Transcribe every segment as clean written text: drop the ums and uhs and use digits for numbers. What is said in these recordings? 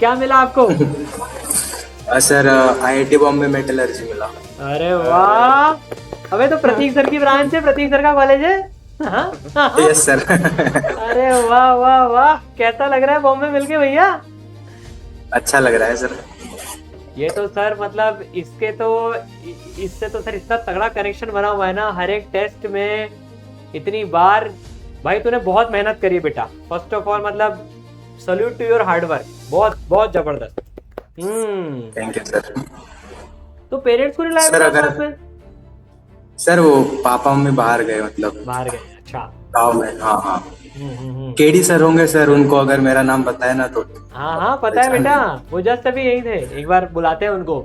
क्या मिला आपको? सर आईआईटी बॉम्बे मेटलर्जी मिला। अरे वाह। अबे तो प्रतीक सर की ब्रांच है, प्रतीक सर का कॉलेज है। हाँ? हाँ? Yes sir. अरे वाह वाह वाह, कैसा लग रहा है बॉम्बे मिलके भैया? अच्छा लग रहा है सर। ये तो सर मतलब इसके तो इससे तो सर इतना तगड़ा कनेक्शन बना हुआ है ना, हर एक टेस्ट में इतनी बार। भाई तूने बहुत मेहनत करी है बेटा, फर्स्ट ऑफ ऑल मतलब salute to your hard work, बहुत बहुत जबरदस्त। Thank you sir. तो पेरेंट्स को नहीं लाया सर बेटा अगर साथ में? सर वो पापा मम्मी बाहर गए मतलब बाहर गए, अच्छा। गाँव में। हाँ हाँ। हम्म। केडी सर होंगे सर, उनको अगर मेरा नाम बताया ना तो हाँ हाँ पता है पहचान बेटा, लेंगे। वो जस्ट अभी यही थे, एक बार बुलाते हैं उनको।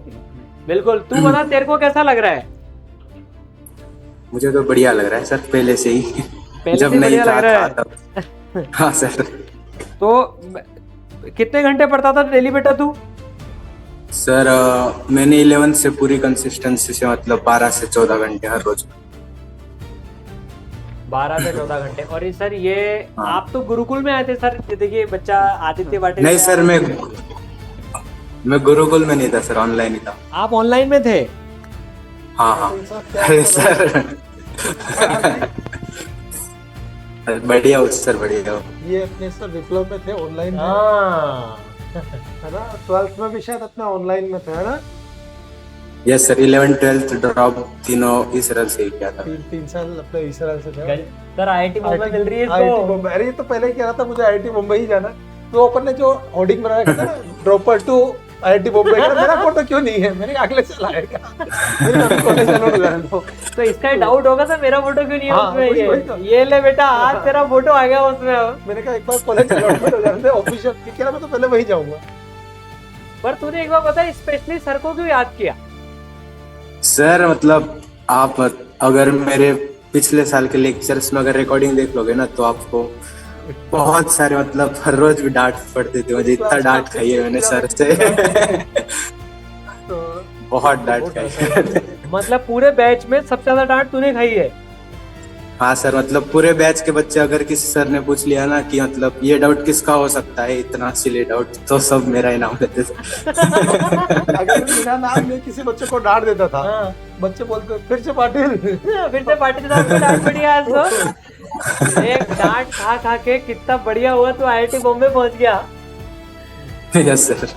बिल्कुल। तू बता तेरे को कैसा लग रहा है? मुझे तो बढ़िया लग रहा है सर, पहले से ही। पहले जब से नहीं बढ़िया लग था रहा था तब। है। हाँ सर। तो कितने घंटे पढ़ता था डेली बेटा तू? सर मैंने 11th से पूरी कंसिस्टेंसी से मतलब 12 से 14 घंटे हर रोज। 12 से 14 घंटे। और ये सर ये हाँ। आप तो गुरुकुल में आए थे सर, देखिए बच्चा आदित्य पाटिल नहीं में सर, आया। मैं गुरुकुल में नहीं था सर, ऑनलाइन ही था। आप ऑनलाइन में थे? हाँ हाँ। अरे सर। बढ़िया हो सर, बढ़िया हो। ये अपने सर विप्लव में थे, ऑनलाइन में हाँ। है ना। 12th में भी शायद अपना ऑनलाइन में था, है ना। Yes sir, 11th 12th drop तीनों इस तरह से ही किया था। 3 साल अपने इसराइल से थे। सर आईआईटी बॉम्बे मिल रही है आईआईटी इसको। बॉम्बे, अरे ये तो पहले ही कह रहा था मुझे आईआईटी मुंबई ही जाना। तो अपन ने जो होर्डिंग बनाया था ना, ड्रॉपर टू आईआईटी बॉम्बे का, मेरा फोटो क्यों नहीं है? मैंने कहा अगले साल आएगा। मेरे अभी कॉलेज चालू हो जाने दो। तो इसका डाउट होगा सर, मेरा फोटो क्यों नहीं है हाँ, उसमें? वही तो। ये ले बेटा, आज तेरा फोटो आ गया उसमें अब। मैंने कहा एक बार कॉलेज अलॉटमेंट हो जाने दे ऑफिशियल, कह रहा मैं तो पहले वही जाऊंगा। पर तूने एक बार पता स्पेशली सर को क्यों याद किया? सर मतलब आप अगर मेरे पिछले साल के लेक्चर्स में अगर रिकॉर्डिंग देख लोगे ना तो आपको बहुत सारे मतलब हर रोज भी डांट पड़ती थी मुझे, इतना डांट खाई है मैंने सर से। तो बहुत डांट खाई है। मतलब पूरे बैच में सबसे ज्यादा डांट तूने खाई है? हाँ सर, मतलब पूरे बैच के बच्चे अगर किसी सर ने पूछ लिया ना कि मतलब ये डाउट किसका हो सकता है, इतना सिली डाउट, तो सब मेरा ही नाम लेते थे। अगर मेरा नाम में किसी बच्चे को डांट देता था, हाँ। बच्चे बोलते फिर से पाटिल। फिर से पाटिल साहब को डांट पड़ी आज तो। एक डांट खा खा के कितना बढ़िया हुआ तो आईआईटी बॉम्बे पहुंच गया। Yes sir.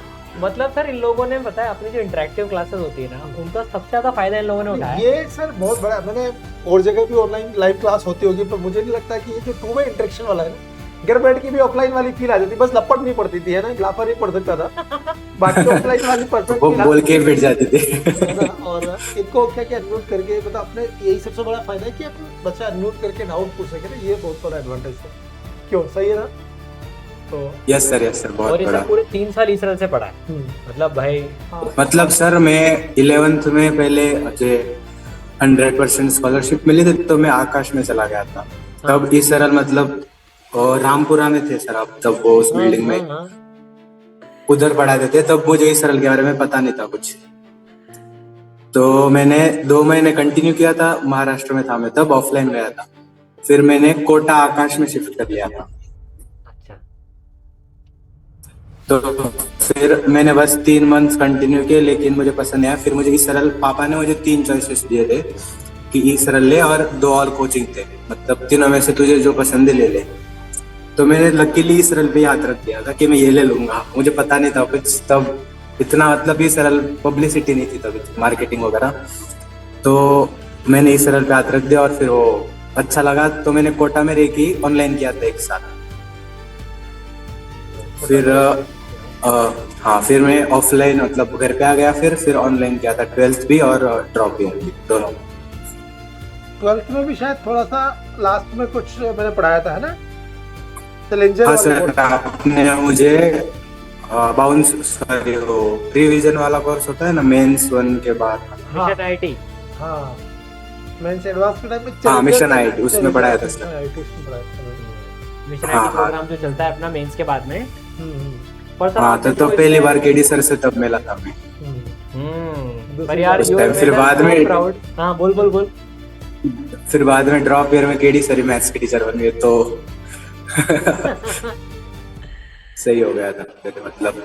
मतलब सर इन लोगों ने बताया, अपनी जो इंटरेक्टिव क्लासेस होती है ना, उनका सबसे ज्यादा फायदा इन लोगों ने उठाया। ये सर बहुत बड़ा, मैंने और जगह भी ऑनलाइन लाइव क्लास होती होगी, पर मुझे नहीं लगता कि ये जो टू वे इंटरेक्शन वाला है ना, घर बैठ के भी ऑफलाइन वाली फील आ जाती, बस लपट नहीं पड़ती थी, है ना, लाफा नहीं पड़ सकता था। बाकी ऑफलाइन वाली परफेक्ट वो बोल के बैठ जाते थे। और इनको क्या क्या अनम्यूट करके, मतलब अपने यही सबसे बड़ा फायदा है कि अपने बच्चा अनम्यूट करके डाउट पूछ सके ना, ये बहुत बड़ा एडवांटेज है। क्यों, सही है ना? तो यस सर, यस सर, बहुत और इसे बड़ा। पूरे 3 साल इस तरह से पढ़ा है। मतलब भाई मतलब सर मैं 11th में पहले मुझे 100% स्कॉलरशिप मिली थी, तो मैं आकाश में चला गया था। तब इस सरल मतलब और रामपुरा में थे सर आप, तब वो उस बिल्डिंग में उधर पढ़ाते थे, तब मुझे इस सरल के बारे में पता नहीं था कुछ। तो मैंने 2 महीने कंटिन्यू किया था, महाराष्ट्र में था मैं तब, ऑफलाइन गया था। फिर मैंने कोटा आकाश में शिफ्ट कर लिया था। अच्छा। तो फिर मैंने बस 3 मंथ कंटिन्यू किए, लेकिन मुझे पसंद नहीं आया। फिर मुझे इस सरल पापा ने मुझे 3 चॉइसेस दिए थे कि ई सरल ले और 2 और कोचिंग थे, मतलब तीनों में से तुझे जो पसंद है ले ले। तो मैंने लकीली ई सरल पे हाथ रख दिया था कि मैं ये ले लूंगा। मुझे पता नहीं था कुछ तब, इतना मतलब ई सरल पब्लिसिटी नहीं थी तब, मार्केटिंग वगैरह। तो मैंने ई सरल पे हाथ रख दिया और फिर वो अच्छा लगा, तो मैंने कोटा में रह के ऑनलाइन किया था 1 साल। फिर हाँ, फिर मैं ऑफलाइन मतलब घर पे आ गया, फिर ऑनलाइन किया था 12th भी और ड्रॉप भी, दोनों। 12th में भी शायद थोड़ा सा लास्ट में कुछ मैंने पढ़ाया था, है ना, चैलेंजर हाँ वाले सर, कोर्स। आपने मुझे बाउंस सॉरी वो रिवीजन वाला कोर्स होता है ना मेंस 1 के बाद। हाँ मिशन आईआईटी। हाँ, मैंने एडवांस के टाइम में हाँ, मिशन आईआईटी उसमें पढ़ाया था सर। आईआईटी उसमें पढ़ाया था। मिशन हाँ, आईआईटी हाँ। प्रोग्राम जो चलता है अपना मेंस के बाद में। हम्म, पर सर हाँ, आपने तो पहली बार केडी सर से तब मिला था मैं। पर यार उस you time have फिर made us बाद so में- proud। हाँ बोल बोल बोल। फिर बाद में ड्रॉप ईयर में केडी सर मैथ्स के टीचर बन गए, तो सही हो गया था फिर मतलब।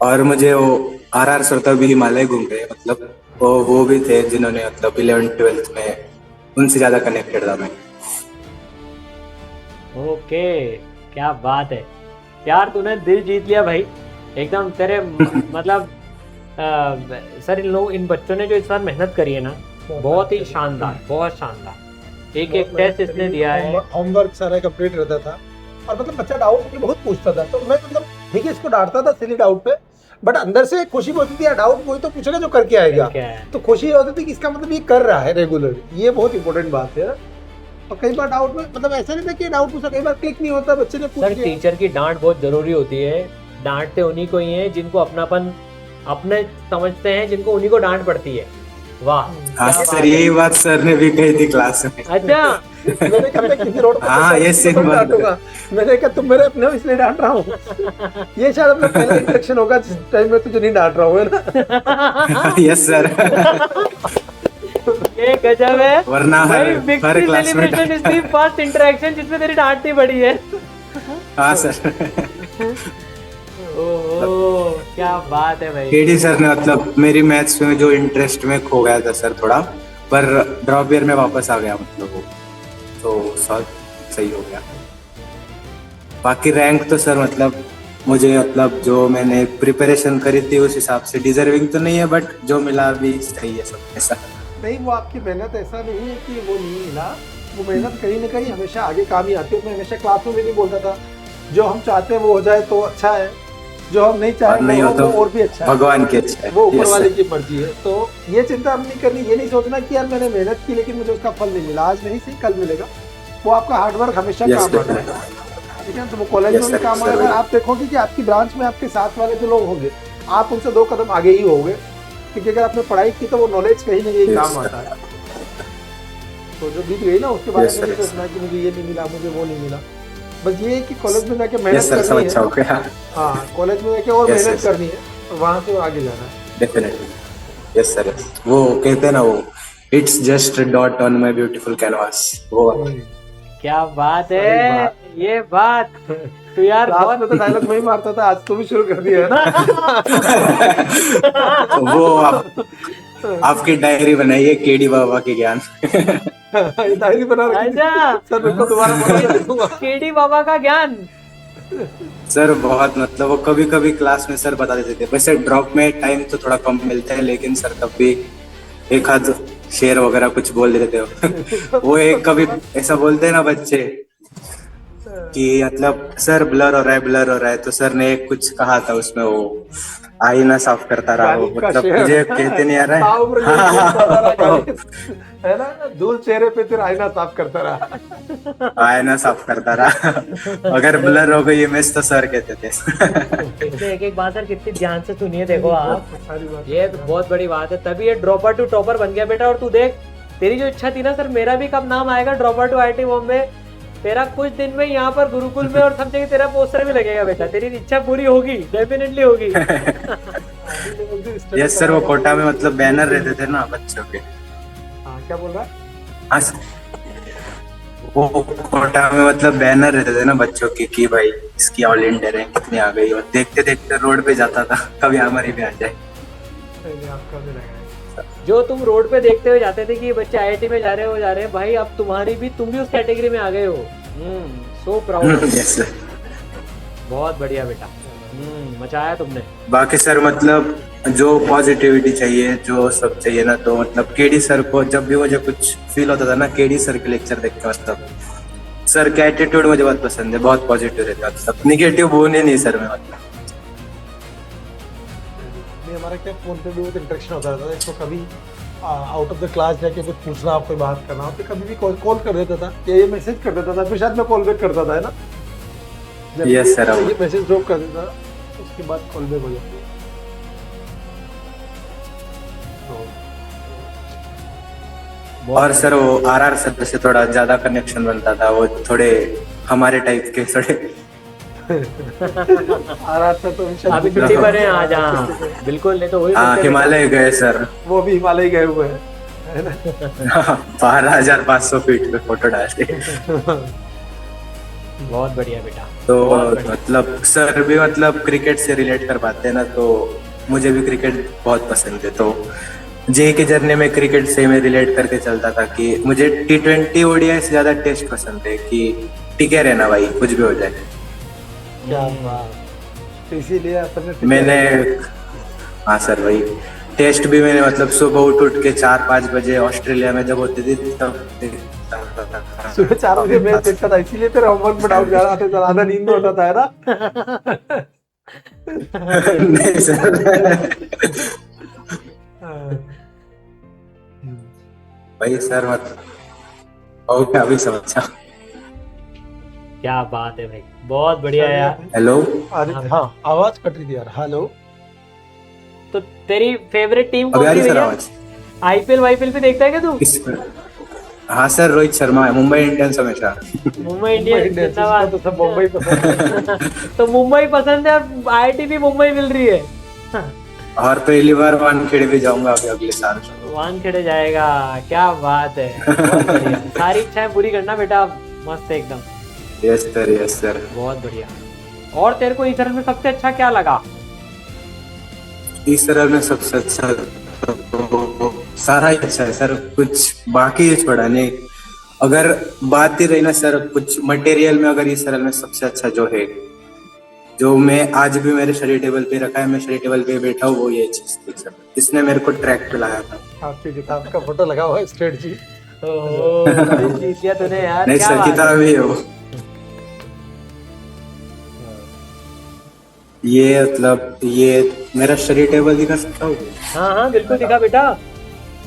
और मुझे वो RR सर तो अभी हिमालय घूम रहे हैं, मतलब वो भी थे जिन्होंने मतलब 11th-12th में उनसे ज्यादा कनेक्टेड था मैं। ओके, क्या बात है यार, तूने दिल जीत लिया भाई एकदम तेरे मतलब सर इन बच्चों ने जो इस बार मेहनत करी है ना, बहुत ही शानदार, बहुत शानदार। एक एक टेस्ट इसने दिया है, होमवर्क सारा कंप्लीट रहता था और मतलब बच्चा डाउट मुझे बहुत पूछता था, तो मैं मतलब ठीक है इसको डांटता था सिली डाउट पे, बट अंदर से खुशी होती थी यार, डाउट कोई तो पूछेगा जो करके आएगा, क्या है? तो खुशी होती थी कि इसका मतलब ये कर रहा है रेगुलर, ये बहुत इंपॉर्टेंट बात है। और कई बार डाउट में मतलब ऐसा नहीं था कि डाउट पूछा, कई बार क्लिक नहीं होता, बच्चे ने पूछ सर लिया। टीचर की डांट बहुत जरूरी होती है, डांटते उन्हीं को ही है जिनको अपनापन अपने समझते हैं, जिनको उन्हीं को डांट पड़ती है। वाह, हाँ क्या सर, बात है। यही बात सर ने भी कही थी क्लास में। अच्छा, मैंने कहा मैं किसी रोड पे हाँ, ये किसी को सेम बात है। डांटूंगा, मैंने कहा तुम मेरे अपने हो इसलिए डांट रहा हूँ। ये शायद अपना पहला इंटरेक्शन होगा जिस टाइम में तुझे नहीं डांट रहा हूँ, है ना। Yes sir. ये गजब है वरना भाई, हर विक्ट्री क्लास में celebration is the first interaction जिसमें तेरी डांट नहीं पड़ी है। हाँ सर। ओह, क्या बात है भाई। केडी सर ने मतलब मेरी मैथ्स में जो इंटरेस्ट में खो गया था सर थोड़ा, पर ड्रॉप ईयर में वापस आ गया मतलब वो, तो सब सही हो गया। बाकी रैंक तो सर मतलब मुझे मतलब जो मैंने प्रिपरेशन करी थी उस हिसाब से डिजर्विंग तो नहीं है, बट जो मिला अभी सही है सब ऐसा। नहीं, वो आपकी मेहनत ऐसा नहीं है कि वो नहीं मिला, वो मेहनत कहीं ना कहीं हमेशा आगे काम ही आती है। मैं हमेशा क्लास में भी नहीं बोलता था जो हम चाहते हैं वो हो जाए तो अच्छा है, जो हम नहीं और चाहते नहीं हो वो तो और भी अच्छा है, भगवान की इच्छा है। वो ऊपर Yes, वाले sir. की मर्जी है। तो ये चिंता हम नहीं करनी, ये नहीं सोचना कि यार मैंने मेहनत की लेकिन मुझे उसका फल नहीं मिला, आज नहीं सही कल मिलेगा। वो आपका हार्डवर्क हमेशा Yes, काम आता है, definitely. ठीक है। तो वो कॉलेज Yes, में भी sir, काम sir, आएगा। वही। आप देखोगे कि आपकी ब्रांच में आपके साथ वाले जो लोग होंगे आप उनसे 2 कदम आगे ही होंगे, क्योंकि अगर आपने पढ़ाई की तो वो नॉलेज कहीं ना कहीं Yes, काम sir. आता है। तो जो बीत गई ना उसके बारे Yes, में नहीं sir. सोचना कि मुझे ये नहीं मिला, मुझे वो नहीं मिला। बस ये है कि कॉलेज में जाके यस मेहनत सर, सब करनी अच्छा है। हो गया। हाँ, कॉलेज में जाके और Yes, मेहनत yes. करनी है और वहाँ से आगे जाना है। Definitely yes sir. वो कहते हैं ना वो, it's just dot on my beautiful canvas, वो वाला। क्या बात सही है, बात। ये बात तो यार क्लास बहुत में तो डायलॉग मैं ही मारता था, आज तो भी शुरू कर दिया है ना। वो आपकी डायरी बनाइए केडी बाबा के ज्ञान। ये डायरी बना रखी थी। अच्छा। सर रुको दोबारा बना दूंगा। केडी बाबा का ज्ञान। सर बहुत मतलब वो कभी कभी क्लास में सर बता देते थे, वैसे ड्रॉप में टाइम तो थोड़ा कम मिलता है, लेकिन सर तब भी एक आध शेर वगैरह कुछ बोल देते हो। वो एक कभी ऐसा बोलते हैं ना बच्चे कि मतलब सर ब्लर हो रहा है, ब्लर हो रहा है, तो सर ने एक कुछ कहा था उसमें, वो आईना साफ करता रहा हो, गालिब का मतलब शेर। मुझे कहते नहीं आ रहा है। ताउम्र ये हाँ, बोलता रहा हाँ, गालिब। है ना, धूल चेहरे पे तेरा आईना साफ करता रहा। आईना साफ करता रहा। अगर ब्लर हो गई इमेज तो सर कहते थे। इसने एक एक बात सर कितनी ध्यान से सुनिए, देखो आप, सारी बात। ये तो बहुत बड़ी बात है, तभी ये ड्रॉपर टू टॉपर बन गया बेटा। और तू देख, तेरी जो इच्छा थी ना सर, मेरा भी कब नाम आएगा ड्रॉपर टू IIT बॉम्बे, तेरा कुछ दिन में यहाँ पर गुरुकुल में और सब जगह तेरा पोस्टर भी लगेगा बेटा। तेरी इच्छा पूरी होगी, डेफिनेटली होगी। यस सर, वो कोटा में मतलब बैनर रहते थे ना बच्चों के। हाँ, क्या बोल रहा है? हाँ सर, वो कोटा में मतलब बैनर रहते थे ना बच्चों के कि भाई इसकी ऑल इंडिया रैंक कितनी आ गई, और देखते देखते रोड पे जाता था कभी हमारी भी आ जाए। नहीं, आपका भी लगा है। जो तुम रोड पे देखते हुए जाते थे कि ये बच्चे IIT में जा रहे हैं भाई, अब तुम्हारी भी, तुम भी उस कैटेगरी में आ गए हो। So proud. Yes sir. बहुत बढ़िया बेटा, मचाया तुमने। बाकी सर मतलब जो पॉजिटिविटी चाहिए, जो सब चाहिए ना, तो मतलब केडी सर को जब भी मुझे कुछ फील होता था ना, केडी सर के लेक्चर देख के, मतलब सर का एटीट्यूड मुझे बहुत पसंद है, बहुत पॉजिटिव रहता है, मतलब निगेटिव बोलने नहीं सर में मतलब। नहीं, हमारा क्या फोन पे भी बहुत इंटरेक्शन होता था, इसको कभी आउट ऑफ द क्लास जाके कुछ पूछना हो, कोई बात करना हो, तो कभी भी कॉल कर देता था या ये मैसेज कर देता था, फिर शायद मैं कॉल बैक करता था, है ना। जब Yes, sir. ये मैसेज ड्रॉप कर देता था, उसके बाद कॉल बैक हो जाता। और सर वो RR सर से थोड़ा ज्यादा कनेक्शन बनता था, वो थोड़े हमारे टाइप के थोड़े। आ रहा था तो अभी छुट्टी पर है आज। हाँ बिल्कुल, नहीं तो वही हाँ, बोलते थे। हिमालय गए सर। वो भी हिमालय गए हुए हैं, है ना। 12,500 फीट पे फोटो डालते। बहुत बढ़िया बेटा। तो बहुत बढ़िया। मतलब सर भी मतलब क्रिकेट से रिलेट कर पाते हैं ना, तो मुझे भी क्रिकेट बहुत पसंद है। तो जे के जर्नी में क्रिकेट से मैं रिलेट करके चलता था कि मुझे T20 ओडीआई से ज्यादा टेस्ट पसंद है, कि टिके रहना भाई कुछ भी हो जाए। क्या बात। तो इसीलिए अपने मैंने, हाँ सर वही, टेस्ट भी मैंने मतलब सुबह उठ के 4-5 बजे ऑस्ट्रेलिया में जब होती थी तब देखता था। सुबह 4 बजे मैच देखता था, इसीलिए तेरे होमवर्क में डाउट जा रहा था, आधा नींद में होता था, है ना? नहीं सर, भाई सर मतलब हो गया अभी समझा। क्या बात है भाई, बहुत बढ़िया यार। हेलो, अरे हाँ, आवाज कट रही थी यार। हेलो। तो तेरी फेवरेट टीम अभी कौन आ सी रही सर भैया? आवाज? आईपीएल वाईपीएल पे देखता है क्या तू? किस? हाँ सर, रोहित शर्मा है, मुंबई इंडियंस हमेशा। मुंबई इंडियंस इंडियंस, जिंदाबाद। तो सब मुंबई पसंद है। तो मुंबई पसंद है और आईआईटी भी मुंबई मिल रही है। और पहली बार वानखेड़े भी जाऊंगा अभी अगले साल। वानखेड़े जाएगा, क्या बात है, बहुत बढ़िया। सारी इच्छाएं पूरी करना बेटा, मस्त है एकदम। Yes sir, yes sir. बहुत बढ़िया। और तेरे को इस तरह में सबसे अच्छा क्या लगा? इस तरह में सबसे अच्छा तो सारा ही अच्छा है सर, कुछ बाकी छोड़ा नहीं। अगर बात ही रही ना सर, कुछ मटेरियल में, अगर इस तरह में सबसे अच्छा जो है, जो मैं आज भी मेरे स्टडी टेबल पे रखा है, मैं स्टडी टेबल पे बैठा हूँ, वो ये चीज थी सर, इसने मेरे को ट्रैक पे लाया था। आपकी किताब का फोटो लगा हुआ है, स्ट्रेट जी। ओह, जीत लिया तूने यार, नहीं क्या सर, बात है। किताब ही है वो। ये मतलब ये मेरा स्टडी टेबल दिखा सकता हूँ? हाँ हाँ बिल्कुल दिखा बेटा,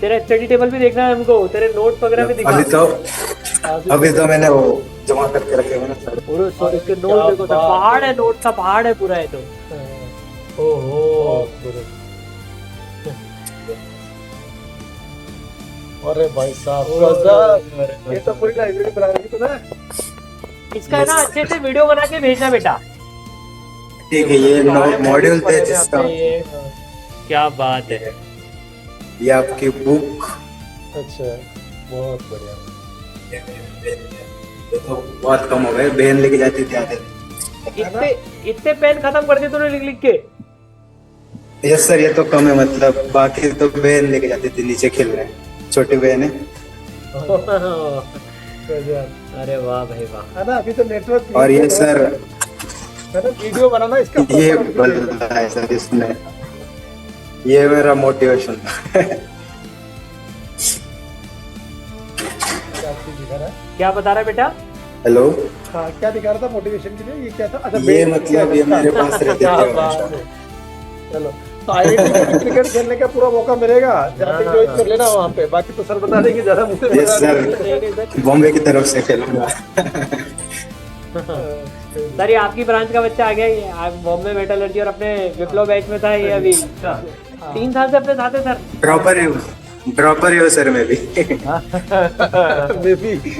तेरा स्टडी टेबल भी देखना है हमको, तेरे नोट्स वगैरह भी दिखा। अभी तो मैंने वो जमा करके रखे हुए ना सर। पूरे सॉरी इसके नोट देखो, तो पहाड़ है, नोट का पहाड़ है पूरा, है तो। ओहो, अरे भाई साहब, गजब। ये तो पूरी लाइब्रेरी बना रखी तूने। इसका है ना अच्छे से वीडियो बना के भेजना बेटा। ठीक है, ये मॉड्यूल थे पढ़े थे जिसका, आपने ये। क्या बात है। ये आपकी बुक। अच्छा, बहुत बढ़िया। ये तो बहुत कम हो गए, बहन लेके जाती थी आते। इतने इतने पेन खत्म कर दिए तूने लिख लिख के? यस सर, ये तो कम है, मतलब बाकी तो बहन लेके जाती थी नीचे खेलने, छोटी बहन है। गजब। अरे वाह भाई वाह। है ना, अभी तो नेटवर्क। और ये सर, है ना, वीडियो बनाना इसका। ये बदला है सर इसने, ये मेरा मोटिवेशन। क्या बता रहा है बेटा? हेलो, हाँ, क्या दिखा रहा था मोटिवेशन के लिए? ये क्या था? अच्छा, ये मतलब ये मेरे पास रहते थे हमेशा। चलो, तो आईआईटी में क्रिकेट खेलने का पूरा मौका मिलेगा, जहाँ पे ज्वाइन कर लेना वहाँ पे। बाकी तो सर बता देंगे, ज्यादा मुझसे यस सर, बॉम्बे की तरफ से खेलूंगा। सर ये आपकी ब्रांच का बच्चा आ गया, ये आप बॉम्बे मेटलर्जी और अपने विप्लव बैच में था, ये अभी 3 साल से अपने साथ है सर। ड्रॉपर ही हो सर मैं भी।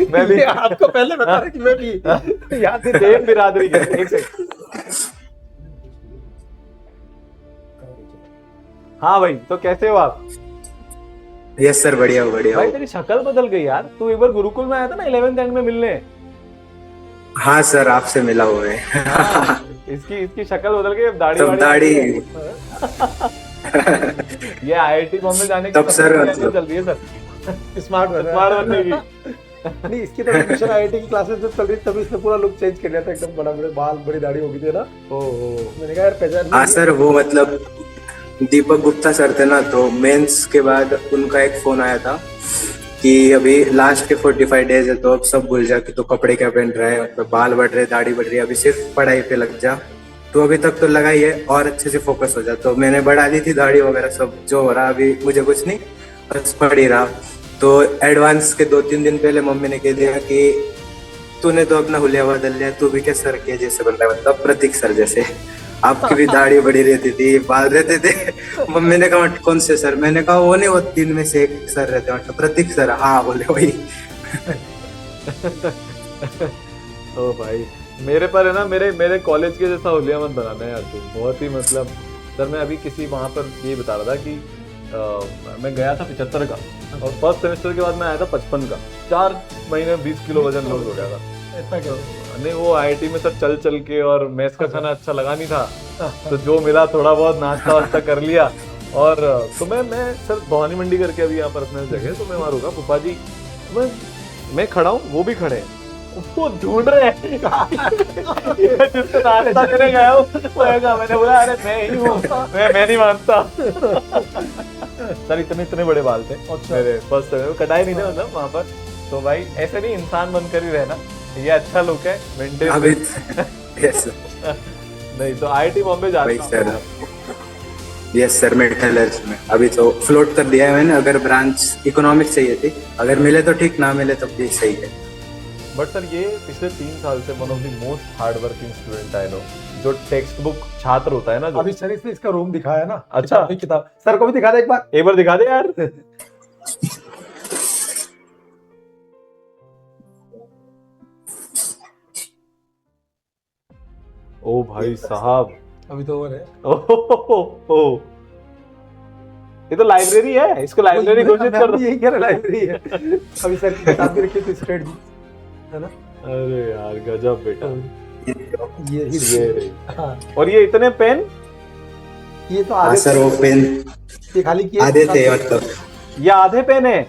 मैं भी आपको पहले बता रहा कि मैं भी याद है, सेम बिरादरी के। एक सेकंड। हाँ भाई, तो कैसे हो आप? यस सर, बढ़िया हो, बढ़िया भाई हो। तेरी शक्ल बदल गई यार, तू एक बार गुरुकुल में आया था ना 11th एंड में मिलने। हाँ सर, आपसे मिला हुआ है। इसकी शक्ल बदल गई, अब दाढ़ी तब दाढ़ी। ये आईआईटी बॉम्बे जाने की तब सर चल रही है सर, स्मार्ट बनने की। नहीं, इसकी तो एडमिशन आईआईटी की क्लासेस में चल रही थी, तभी इसने पूरा लुक चेंज कर लिया था, एकदम बड़ा बड़े बाल, बड़ी दाढ़ी हो गई थी ना। मैंने कहा यार पहचान। हाँ सर, वो मतलब दीपक गुप्ता सर थे ना, तो मेंस के बाद उनका एक फोन आया था कि अभी लास्ट के 45 डेज है, तो अब सब भूल जा कि तू कपड़े क्या पहन रहा है, मतलब बाल बढ़ रहे, दाढ़ी बढ़ रही है, अभी सिर्फ पढ़ाई पे लग जा, तो अभी तक तो लगा ही है, और अच्छे से फोकस हो जा। तो मैंने बढ़ा दी थी दाढ़ी वगैरह सब, जो हो रहा अभी मुझे कुछ नहीं, बस पढ़ ही रहा। तो एडवांस के 2-3 दिन पहले मम्मी ने कह दिया कि तूने तो अपना हुलिया बदल लिया, तू भी क्या सर के जैसे बन रहा है, मतलब प्रतीक सर जैसे। आपकी भी दाढ़ी बड़ी रहती थी, बाल रहते थे। मम्मी ने कहा कौन से सर? मैंने कहा वो नहीं, वो 3 में से एक सर रहते हैं, प्रतीक सर। हाँ बोले वही। ओ भाई, मेरे पर है ना, मेरे कॉलेज के जैसा हुलिया मत बनाना है यार तू, बहुत ही मतलब। सर मैं अभी किसी वहाँ पर ये बता रहा था कि मैं गया था 75 का, और फर्स्ट सेमेस्टर के बाद मैं आया था 55 का। 4 महीने 20 किलो वजन लूज हो गया था। इतना क्या? नहीं वो आईआईटी में सर चल चल के और मेस का खाना अच्छा लगा नहीं था, तो जो मिला थोड़ा बहुत नाश्ता वास्ता कर लिया। और तो मैं सर भवानी मंडी करके अभी यहाँ पर अपने जगह, तो मैं वहाँ रुका, पुप्पा जी मैं खड़ा हूँ, वो भी खड़े हैं, वो ढूंढ रहे हैं जिससे नाश्ता देने गया हूँ, मैंने बोला अरे मैं ही हूँ, मैं नहीं मानता। सर इतने बड़े बाल थे मेरे फर्स्ट टाइम, कटाई नहीं थे मतलब वहाँ पर। तो भाई ऐसे नहीं, इंसान बनकर ही रहना, ये अच्छा लुक है मेंटेन। नहीं तो आईआईटी बॉम्बे जा रहा हूँ। यस सर, मेटलर्स में अभी तो फ्लोट कर दिया है मैंने, अगर ब्रांच इकोनॉमिक्स चाहिए थी, अगर मिले तो ठीक, ना मिले तब भी सही है। बट सर ये पिछले 3 साल से one of the most hard working student I know, जो टेक्स्ट बुक छात्र होता है ना, जो अभी शरीफ ने इसका रूम दिखाया ना। अच्छा किताब सर को भी दिखा दे एक बार दिखा दे यार। ओ भाई साहब, अभी तो और है। ओह ये तो लाइब्रेरी है, इसको लाइब्रेरी घोषित कर दो। यही कह रहा लाइब्रेरी है। अभी सर की किताब भी रखी थी स्ट्रेट जी, है ना। अरे यार गजब बेटा, ये रही। हाँ। और ये इतने पेन, ये तो आधे सर वो पेन ये खाली किए आधे थे, मतलब ये आधे पेन है,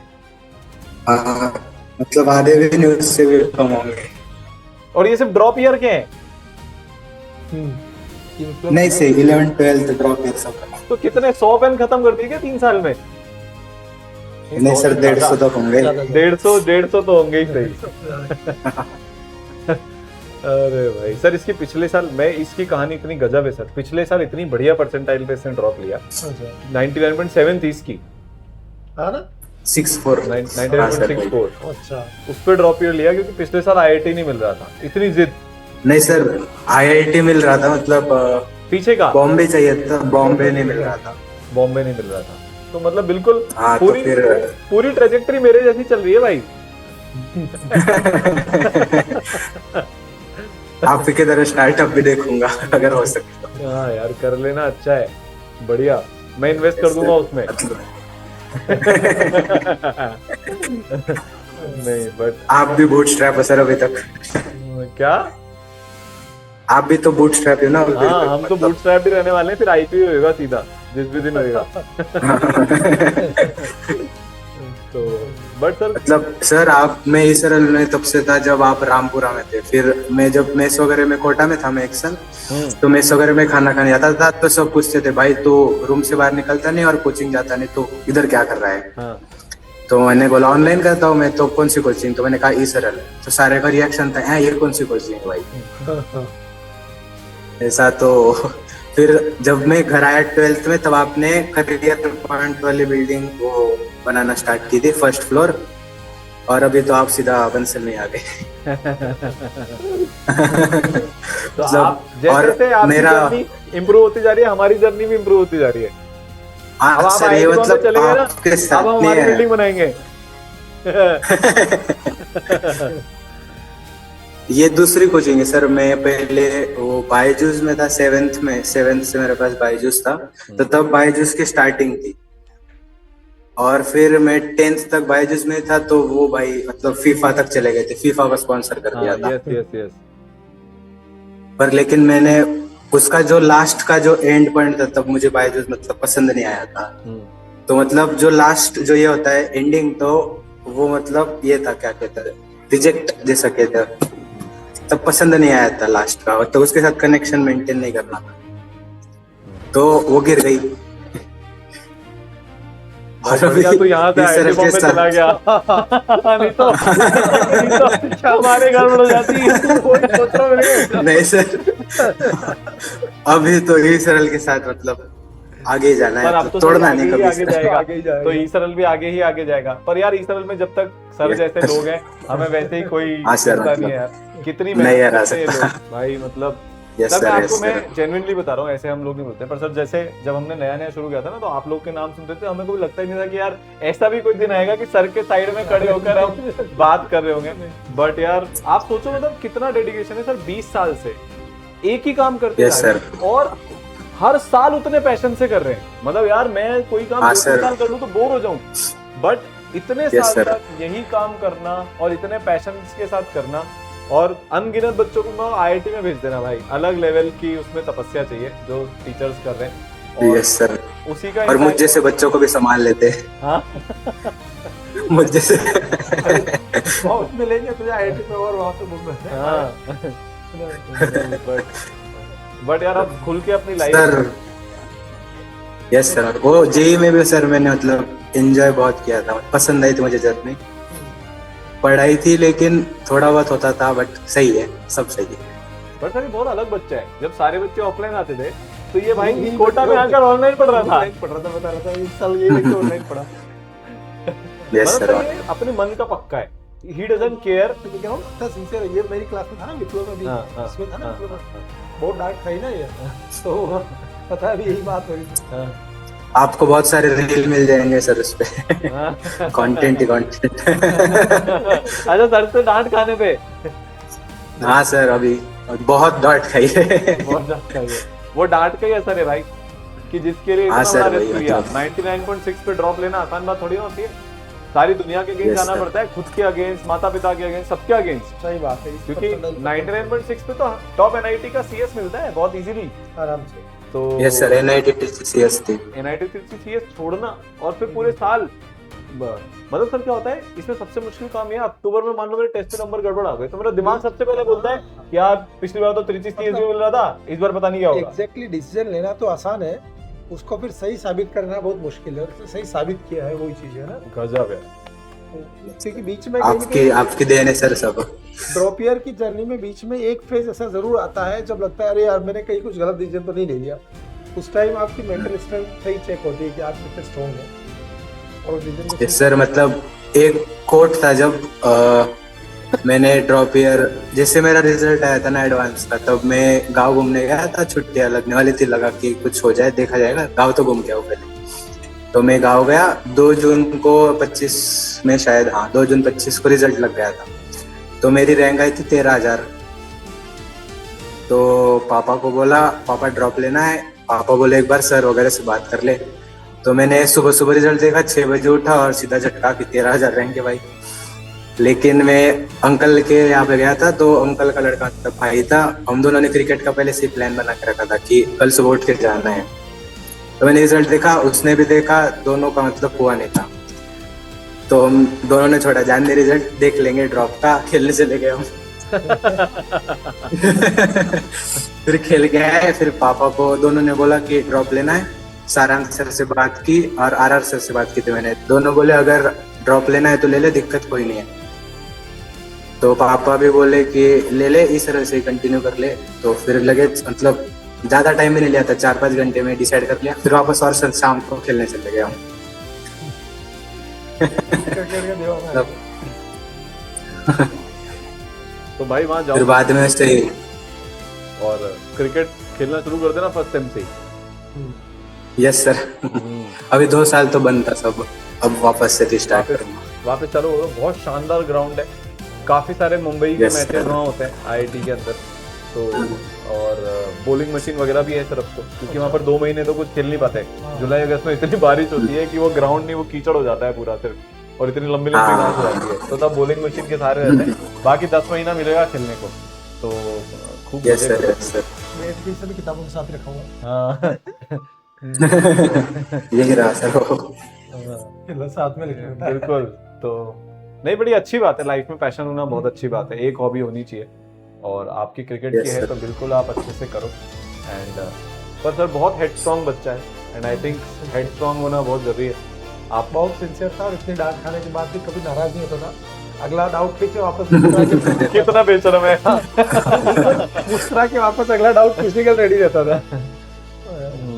मतलब आधे भी नहीं, उससे भी कम होंगे। और ये सिर्फ ड्रॉप ईयर के हैं। ये मतलब नहीं से 11 12 ड्रॉप ईयर सब। तो कितने 100 पेन खत्म कर दिए क्या 3 साल में? नहीं सर, 150 तक होंगे। 150 तो होंगे ही सही। अरे भाई सर, इसकी पिछले साल, मैं इसकी कहानी इतनी गजब है सर, पिछले साल इतनी बढ़िया परसेंटाइल पे इसने ड्रॉप लिया, 99.7 थी इसकी, है ना, 64 99.64। अच्छा, उस पे ड्रॉप ईयर लिया क्योंकि पिछले साल आईआईटी नहीं मिल रहा था, इतनी जिद। नहीं सर, आईआईटी मिल रहा था, मतलब पीछे का बॉम्बे चाहिए था, बॉम्बे नहीं मिल रहा था। बॉम्बे नहीं मिल रहा था, तो मतलब बिल्कुल हाँ, तो पूरी फिर पूरी ट्रेजेक्टरी मेरे जैसी चल रही है भाई। आपकी तरह स्टार्टअप भी देखूंगा अगर हो सके। हाँ यार कर लेना, अच्छा है, बढ़िया, मैं इन्वेस्ट कर दूंगा उसमें। नहीं बट आप भी बूटस्ट्रैप हो सर अभी तक? क्या, आप भी तो बूटस्ट्रैप हो ना अभी हाँ तक, हम तो बूटस्ट्रैप भी रहने वाले हैं, फिर आईपीओ होगा सीधा जिस भी दिन होगा। तो बट सर मतलब सर आप, मैं इस सरल में तब से था जब आप रामपुरा में थे, फिर मैं जब मेस वगैरह में कोटा में था मैं एक साल, तो मेस वगैरह में खाना खाने जाता था, तो सब पूछते थे भाई तो रूम से बाहर निकलता नहीं और कोचिंग जाता नहीं, तो इधर क्या कर रहा है? हाँ। तो मैंने बोला ऑनलाइन करता हूँ मैं, तो कौन सी कोचिंग? तो मैंने कहा ई सरल। तो सारे का रिएक्शन था, हाँ ये कौन सी कोचिंग है भाई? ऐसा तो फिर जब मैं घर आया 12th में, तब आपने करियर पॉइंट वाली बिल्डिंग वो बनाना स्टार्ट की थी, फर्स्ट फ्लोर, और अभी तो आप सीधा बंसल में आ गए। तो आप जैसे आपकी मेरा जर्नी इम्प्रूव होती जा रही है, हमारी जर्नी भी इम्प्रूव होती जा रही है। अब आप सर ये IIT मतलब चले गए ना, आपके अब साथ हम नहीं हमारी है। बिल्डिंग बनाएंगे। ये दूसरी कोचिंग है सर। मैं पहले वो बायजूस में था, 7th से मेरे पास बायजूस था, तो तब बायजूस की स्टार्टिंग थी, और फिर मैं 10th तक बायजूस में था, तो वो भाई मतलब फीफा तक चले गए थे, फीफा का स्पॉन्सर कर दिया था। यस पर लेकिन मैंने उसका जो लास्ट का जो एंड पॉइंट था, तब मुझे बायजूस मतलब पसंद नहीं आया था। तो मतलब जो लास्ट जो ये होता है एंडिंग, तो वो मतलब ये था, क्या कहते हैं, रिजेक्ट जैसा कहते हैं, तब पसंद नहीं आया था लास्ट का, तो उसके साथ कनेक्शन मेंटेन नहीं करना था, तो वो गिर गई। और बढ़िया, तो यहाँ से आईआईटी बॉम्बे चला गया। नहीं तो हमारे गड़बड़ हो जाती, कोई सोच रहा है नहीं सर, अभी तो ई सरल के साथ मतलब आगे ही जाना पर है, अब तो तोड़ना आगे नहीं ही कभी आगे सर। जाएगा, आगे ही जाएगा। तो ई सरल भी आगे ही आगे जाएगा। पर यार ई सरल में जब तक सर जैसे लोग हैं, हमें वैसे ही कोई हाँ सर, चिंता नहीं मतलब है यार, कितनी नहीं मेहनत यार, करते हैं ये ऐसा- लोग भाई, मतलब यस तब सर, मैं यस आपको सर। मैं जेन्युइनली बता रहा हूँ, ऐसे हम लोग नहीं बोलते, पर सर जैसे जब हमने नया नया शुरू किया था ना, तो आप लोग के नाम सुनते थे, हमें कोई लगता ही नहीं था कि यार ऐसा भी कोई दिन आएगा कि सर के साइड में खड़े होकर हम बात कर रहे होंगे। बट यार आप सोचो मतलब कितना डेडिकेशन है सर, 20 साल से एक ही काम करते Yes, जा रहे हैं, और हर साल उतने पैशन से कर रहे हैं। मतलब यार मैं कोई काम हाँ, 2-3 सर। साल कर लूं तो बोर हो जाऊं, बट इतने Yes, साल sir. तक यही काम करना और इतने पैशन के साथ करना, और अनगिनत बच्चों को आईआईटी में भेज देना भाई, अलग लेवल की उसमें तपस्या चाहिए जो टीचर्स कर रहे हैं। और यस सर। उसी का और मुझ जैसे बच्चों को भी संभाल लेते हैं। हाँ मुझ जैसे बहुत मिलेंगे तुझे आईआईटी में और वहाँ पे मुंबई में। हाँ बट यार अब खुल के अपनी लाइफ। सर यस सर, वो जेई में भी सर मैंने मतलब एंजॉय बहुत किया था, पसंद आई थी मुझे जर्नी। पढ़ाई थी लेकिन थोड़ा बहुत होता था, बट सही है, सब सही है। बट सर ये बहुत अलग बच्चा है, जब सारे बच्चे ऑफलाइन आते थे तो ये भाई कोटा में आकर ऑनलाइन पढ़ रहा था। ऑनलाइन पढ़ रहा था, बता रहा था इस साल ये लेके ऑनलाइन पढ़ा। यस मतलब सर। सर ये अपने मन का पक्का है, ही डजंट केयर। मैं क्या हूँ इतना सिंसियर है। ये मेरी क्लास में था ना, विप्लव में भी इसमें था ना, विप्लव में बहुत डांट खाई ना ये, तो पता है अभी यही बात हो रही थी। आपको बहुत सारे रील मिल जाएंगे सर उस पे, कंटेंट ही कंटेंट। अच्छा सर से डांट खाने पे। हाँ सर, अभी बहुत डांट खाई है। बहुत डांट खाई है। वो डांट का ही असर है भाई, कि जिसके लिए हाँ इतना सर, बड़ा रिस्क वही लिया। मतलब। 99.6 पे ड्रॉप लेना आसान बात थोड़ी ना होती है। सारी दुनिया के अगेंस्ट Yes, जाना sir. पड़ता है, खुद के अगेंस्ट, माता पिता के अगेंस्ट, सबके अगेंस्ट। सही बात है। इस पर क्योंकि तो डर- 99.6 पे तो टॉप एनआईटी का सीएस मिलता है बहुत इजीली। आराम से। तो यस सर, NITTCS थी। एनआईटी सीएस छोड़ना और फिर पूरे साल मतलब सर क्या होता है इसमें सबसे मुश्किल काम ये है, अक्टूबर में मान लो मेरे टेस्ट में नंबर गड़बड़ आ गए तो मेरा दिमाग सबसे पहले बोलता है कि यार पिछली बार तो 330 सीएस मिल रहा था, इस बार पता नहीं क्या होगा। एग्जैक्टली डिसीजन लेना तो आसान है, उसको फिर सही साबित करना बहुत मुश्किल है, और सही साबित किया है वही चीज है ना। गजब है। क्योंकि बीच में आपकी देन है सर सब। ड्रॉप ईयर की जर्नी में बीच में एक फेज ऐसा जरूर आता है जब लगता है अरे यार मैंने कहीं कुछ गलत डिसीजन तो नहीं ले लिया। उस टाइम आपकी मेंटल स्ट्रेंथ सही चेक होती है कि आप कितने स्ट्रॉन्ग हैं और उस डिसीजन को यस सर, मतलब एक कोट था जब मैंने ड्रॉप ईयर, जैसे मेरा रिजल्ट आया था ना एडवांस का, तब मैं गांव घूमने गया था, छुट्टियां लगने वाली थी, लगा कि कुछ हो जाए देखा जाएगा, गांव तो घूम के आओ पहले। तो मैं गांव गया 2 जून को 25 में शायद, हाँ 2 जून 25 को रिजल्ट लग गया था। तो मेरी रैंक आई थी 13,000। तो पापा को बोला पापा ड्रॉप लेना है, पापा बोले एक बार सर वगैरह से बात कर ले। तो मैंने सुबह सुबह रिजल्ट देखा, 6 बजे उठा और सीधा झटका कि 13,000 रैंक है भाई। लेकिन मैं अंकल के यहाँ पे गया था, तो अंकल का लड़का मतलब भाई था, हम दोनों ने क्रिकेट का पहले से प्लान बना के रखा था कि कल सुबह उठ के जाना है। तो मैंने रिजल्ट देखा, उसने भी देखा, दोनों का मतलब हुआ नहीं था। तो हम दोनों ने छोड़ा, जान दे रिजल्ट देख लेंगे ड्रॉप का, खेलने चले गए हम। फिर खेल के आए, फिर पापा को दोनों ने बोला कि ड्रॉप लेना है। सारांश सर से बात की और RR सर से बात की थी मैंने, दोनों बोले अगर ड्रॉप लेना है तो ले ले, दिक्कत कोई नहीं है। तो पापा भी बोले कि ले ले, इस तरह से कंटिन्यू कर ले। तो फिर लगे मतलब ज्यादा टाइम भी नहीं लिया था, 4-5 घंटे में डिसाइड कर लिया। फिर वापस और शाम को खेलने चले गए हम। क्रिकेट का दीवाना है। तो भाई वहां फिर जाओ बाद में सही। और क्रिकेट खेलना शुरू कर देना फर्स्ट टाइम से ही। Yes sir. अभी 2 साल तो बंद था सब, अब वापस से स्टार्ट करूंगा। वापस चालू होगा। बहुत शानदार ग्राउंड है, काफी सारे मुंबई के Yes, मैचेस sir. वहाँ होते हैं आईआईटी के अंदर। तो और बॉलिंग मशीन वगैरह भी है तरफ तो, क्योंकि वहाँ पर 2 महीने तो कुछ खेल नहीं पाते। जुलाई अगस्त में इतनी बारिश होती है कि वो ग्राउंड नहीं, वो कीचड़ हो जाता है पूरा सिर्फ, और इतनी लंबी लंबी घास हो जाती है। तो तब बॉलिंग मशीन के सहारे रहते हैं। बाकी 10 महीना मिलेगा खेलने को, तो खूब यस मजे सर, करो। Yes sir. मैं एजुकेशन भी किताबों के साथ रखा हुआ हाँ यही रहा सर वो। है, साथ में लिखा होता है। बिल्कुल। तो नहीं, बड़ी अच्छी बात है, लाइफ में पैशन होना बहुत अच्छी बात है, एक हॉबी होनी चाहिए। और आपकी क्रिकेट Yes, की है sir. तो बिल्कुल आप अच्छे से करो। एंड पर सर बहुत हेड स्ट्रॉन्ग बच्चा है, and I think head strong होना बहुत जरूरी है। आप बहुत सिंसियर था और इतनी डांट खाने के बाद भी कभी नाराज नहीं होता था। अगला डाउट पीछे वापस मुस्कुरा के पूछ देता कितना बेशरम है। था। मुस्कुरा के वापस अगला डाउट पूछने के लिए रेडी रहता था।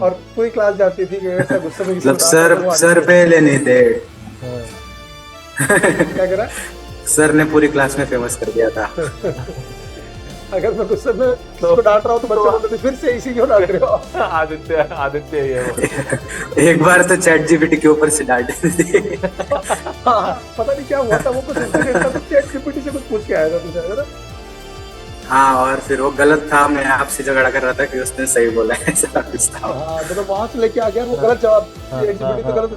और पूरी क्लास जाती थी कि ऐसा गुस्से में किसी मतलब को डांटा तो वो सर आगे- पे लेने थे। क्या करा? सर ने पूरी क्लास में फेमस कर दिया था। अगर मैं गुस्से में किसी को डांट रहा हूँ तो बच्चे बोलते थे फिर से इसी क्यों डांट रहे हो? आदित्य ही है वो। एक बार तो ChatGPT के ऊपर से डांटे थे। हाँ, पता नहीं क्या हुआ था, वो कुछ इंसिडेंट था तो ChatGPT से कुछ पूछ के आया था तुझे, है ना? हाँ, और फिर वो गलत था, मैं आपसे झगड़ा कर रहा था कि उसने सही बोला है, ऐसा कुछ था। हाँ, मतलब वहां से लेके आ गया वो गलत जवाब, ChatGPT तो गलत।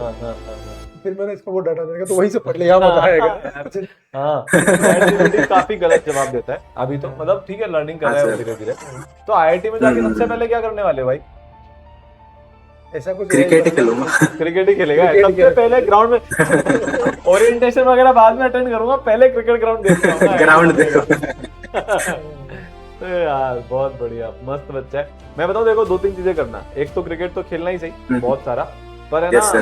फिर मैंने इसको वो डाटा देने का, तो वहीं से पढ़ लिया, मजा आएगा। हाँ ChatGPT काफी गलत जवाब देता है अभी तो, मतलब ठीक है लर्निंग कर रहा है वो धीरे धीरे। तो IIT में जाके सबसे पहले क्या करने वाले भाई? ऐसा कुछ क्रिकेट ही खेलूंगा। क्रिकेट ही खेलेगा क्रिकेट ही सबसे पहले ग्राउंड में। ओरिएंटेशन वगैरह बाद में अटेंड करूंगा, पहले क्रिकेट ग्राउंड देखता हूँ। ग्राउंड देखो। तो यार बहुत बढ़िया, मस्त बच्चा है। मैं बताऊं देखो, 2-3 चीजें करना। एक तो क्रिकेट तो खेलना ही सही बहुत सारा, पर है Yes, ना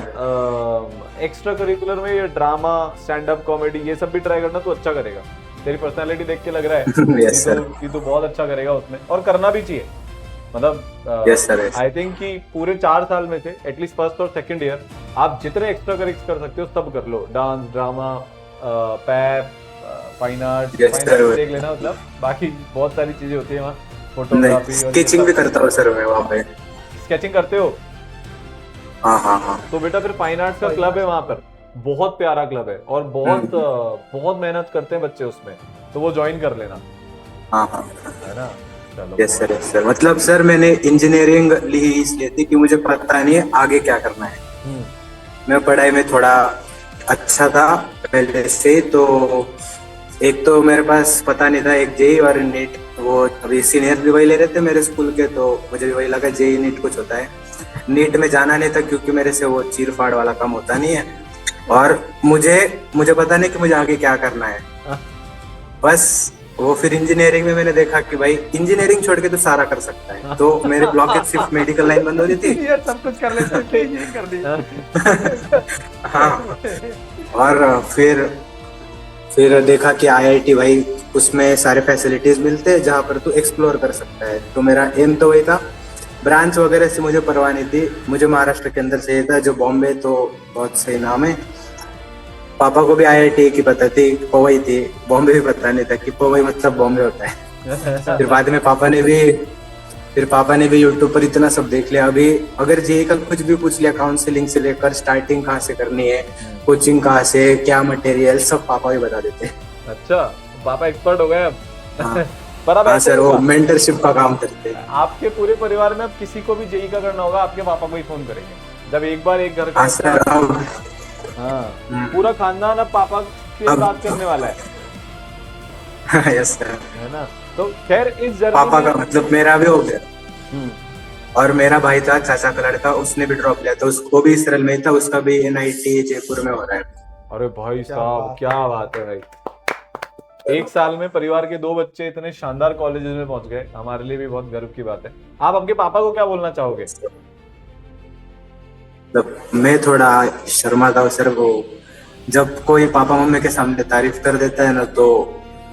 एक्स्ट्रा करिकुलर में ये ड्रामा, स्टैंड अप कॉमेडी, ये सब भी ट्राई करना, तो अच्छा करेगा। तेरी पर्सनालिटी देख के लग रहा है Yes, sir. कि तू बहुत अच्छा करेगा उसमें, और करना भी चाहिए। मतलब Yes, sir, yes. I think कि पूरे 4 साल में से एटलीस्ट फर्स्ट और सेकंड ईयर आप जितने एक्स्ट्रा करिक्स कर सकते हो सब कर लो। डांस, ड्रामा, पैप, फाइन आर्ट, Yes, sir. देख लेना, मतलब बाकी बहुत सारी चीजें होती है वहाँ, फोटोग्राफी। नहीं, स्केचिंग भी करता हूँ सर मैं वहाँ पे। स्केचिंग करते हो? हाँ हाँ हाँ। तो बेटा फिर फाइन आर्ट्स का क्लब है वहाँ पर, बहुत प्यारा क्लब है, और बहुत बहुत मेहनत करते हैं बच्चे उसमें, तो वो ज्वाइन कर लेना, हाँ हाँ। है ना? चलो यस सर, यस सर। मतलब सर मैंने इंजीनियरिंग ली इसलिए थी कि मुझे पता नहीं है आगे क्या करना है। मैं पढ़ाई में थोड़ा अच्छा था पहले से, तो एक तो मेरे पास पता नहीं था, एक जेई और नीट, वो अभी सीनियर भी वही ले रहे थे मेरे स्कूल के, तो मुझे भी वही लगा जेई नीट कुछ होता है। नीट में जाना नहीं था क्योंकि मेरे से वो चीर फाड़ वाला काम होता नहीं है, और मुझे पता नहीं कि मुझे आगे क्या करना है। बस वो फिर इंजीनियरिंग में मैंने देखा कि भाई इंजीनियरिंग छोड़ के तो सारा कर सकता है, तो मेरे ब्लॉकेज सिर्फ मेडिकल लाइन बंद हो रही थी। यार सब कुछ कर लेते थे, ये कर दिया। हाँ, और फिर देखा कि आईआईटी भाई उसमें सारे फैसिलिटीज मिलते हैं जहाँ पर तू एक्सप्लोर कर सकता है, तो मेरा एम तो वही था। ब्रांच वगैरह से मुझे परवाह नहीं थी, मुझे महाराष्ट्र के अंदर चाहिए था, जो बॉम्बे तो बहुत सही नाम है। पापा को भी आईआईटी की पता थी, पवई थी, बॉम्बे भी पता नहीं था कि पवई मतलब बॉम्बे होता है। फिर बाद में पापा ने भी यूट्यूब पर इतना सब देख लिया। अभी अगर जेई का कुछ भी पूछ लिया, काउंसलिंग से लेकर स्टार्टिंग कहाँ से करनी है, कोचिंग कहाँ से, क्या मटेरियल, सब पापा ही बता देते हैं। अच्छा, पापा एक्सपर्ट हो गए अब। हाँ। पर अब हाँ ऐसे सर, वो होगा, मेंटरशिप का काम करते हैं। आपके पूरे परिवार में अब किसी को भी जेई का करना होगा, आपके पापा को ही फोन करेंगे। जब एक बार एक घर का हाँ सर, अब हाँ, पूरा खानदान अब पापा के साथ करने वाला है यस सर। है ना? तो खैर इस जर्नी पापा में का मतलब मेरा भी हो गया, हम्म, और मेरा भाई था चाचा का लड़का, उसने भी ड्रॉप लिया था, उसको भी सरल में ही था, उसका भी एनआईटी जयपुर में हो रहा है। अरे भाई क्या साहब, बात क्या बात है भाई। एक साल में परिवार के 2 बच्चे इतने शानदार कॉलेजेस में पहुंच गए, हमारे लिए भी बहुत गर्व की बात है। आप आपके पापा को क्या बोलना चाहोगे? मतलब मैं थोड़ा शर्माता हूँ सर, वो जब कोई पापा मम्मी के सामने तारीफ कर देता है ना, तो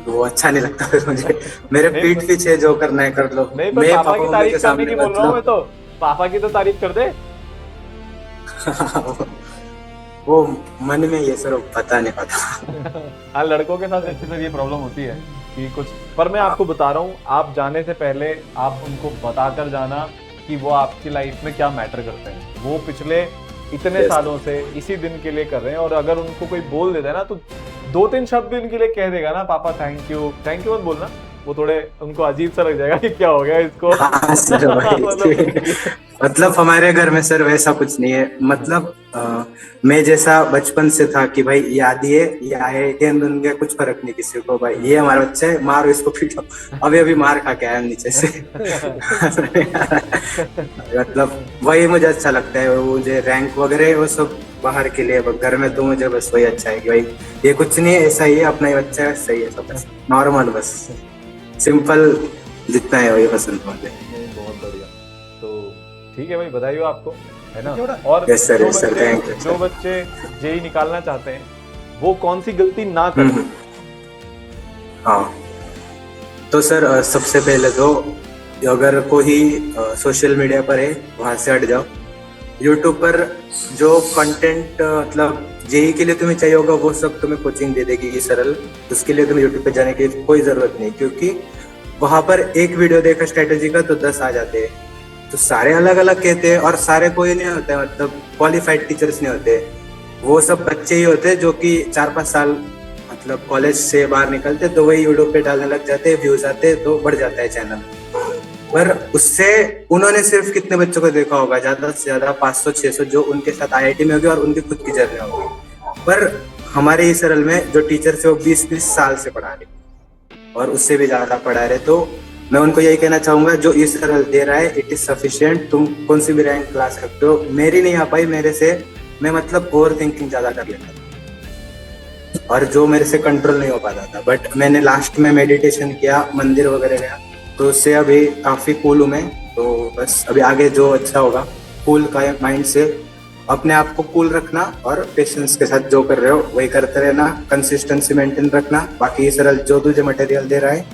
वो अच्छा नहीं लगता फिर मुझे। मेरे पीठ पीछे जो करना है कर लो। नहीं, पर मैं पापा की मम्मी तारीफ के करने सामने की बोल रहा हूँ मैं, तो पापा की तो तारीफ कर दे। वो मन में ये सर पता नहीं पता। हाँ, लड़कों के साथ ऐसे ये प्रॉब्लम होती है कि कुछ, पर मैं आपको बता रहा हूँ, आप जाने से पहले आप उनको बताकर जाना कि वो आपकी लाइफ में क्या मैटर करते हैं। वो पिछले इतने सालों से इसी दिन के लिए कर रहे हैं, और अगर उनको कोई बोल देता है ना, तो 2-3 शब्द भी उनके लिए कह देगा ना, पापा थैंक यू मत बोलना, वो थोड़े उनको अजीब सा लग जाएगा कि क्या हो गया इसको। हाँ सर, मतलब हमारे घर में सर वैसा कुछ नहीं है। मतलब मैं जैसा बचपन से था कि भाई ये आदि है, ये आए बन गया, कुछ फर्क नहीं किसी को, भाई ये हमारा बच्चा है, मारो इसको, पीटो। अभी मार खा के आया नीचे से। मतलब वही मुझे अच्छा लगता है, वो मुझे रैंक वगैरह वो सब बाहर के लिए, घर में तो मुझे बस वही अच्छा है कि भाई ये कुछ नहीं है, ऐसा ही है, अपना ही बच्चा है, सही है सब, नॉर्मल, बस सिंपल जितना है वही पसंद है मुझे। बहुत बढ़िया। तो ठीक है भाई, बधाई हो आपको, है ना? थोड़ा- और Yes, sir, yes, sir, thank you, जो sir. बच्चे जेई निकालना चाहते हैं, वो कौन सी गलती ना करें? हाँ, तो सर सबसे पहले तो अगर कोई सोशल मीडिया पर है वहां से हट जाओ। यूट्यूब पर जो कंटेंट मतलब जेई के लिए तुम्हें चाहिए होगा वो सब तुम्हें कोचिंग दे देगी सरल, उसके लिए तुम्हें यूट्यूब पे जाने की कोई जरूरत नहीं, क्योंकि वहां पर एक वीडियो देखा स्ट्रेटेजी का तो 10 आ जाते हैं, तो सारे अलग अलग कहते हैं, और सारे कोई नहीं होते, मतलब क्वालिफाइड टीचर्स नहीं होते, वो सब बच्चे ही होते जो कि 4-5 साल मतलब कॉलेज से बाहर निकलते तो वही यूट्यूब पे डालने लग जाते, व्यूज आते तो बढ़ जाता है चैनल। पर उससे उन्होंने सिर्फ कितने बच्चों को देखा होगा, ज्यादा से ज्यादा 500-600 जो उनके साथ आईआईटी में होगी और उनकी खुद की जर्नी होगी। पर हमारे इस सरल में जो टीचर थे वो 20-20 साल से पढ़ा रहे और उससे भी ज्यादा पढ़ा रहे। तो मैं उनको यही कहना चाहूंगा, जो इस सरल दे रहा है इट इज सफिशिएंट। तुम कौन सी भी रैंक ला सकते हो, मेरी नहीं आ पाई मेरे से, मैं मतलब ओवर थिंकिंग ज्यादा कर लेता था और जो मेरे से कंट्रोल नहीं हो पाता था। बट मैंने लास्ट में मेडिटेशन किया, मंदिर वगैरह गया, तो उससे अभी काफी कूल हूँ मैं। तो बस अभी आगे जो अच्छा होगा, कूल का माइंड से अपने आप को कूल रखना और पेशेंस के साथ जो कर रहे हो वही करते रहना, कंसिस्टेंसी मेंटेन रखना। बाकी सरल जो तुझे मटेरियल दे रहा है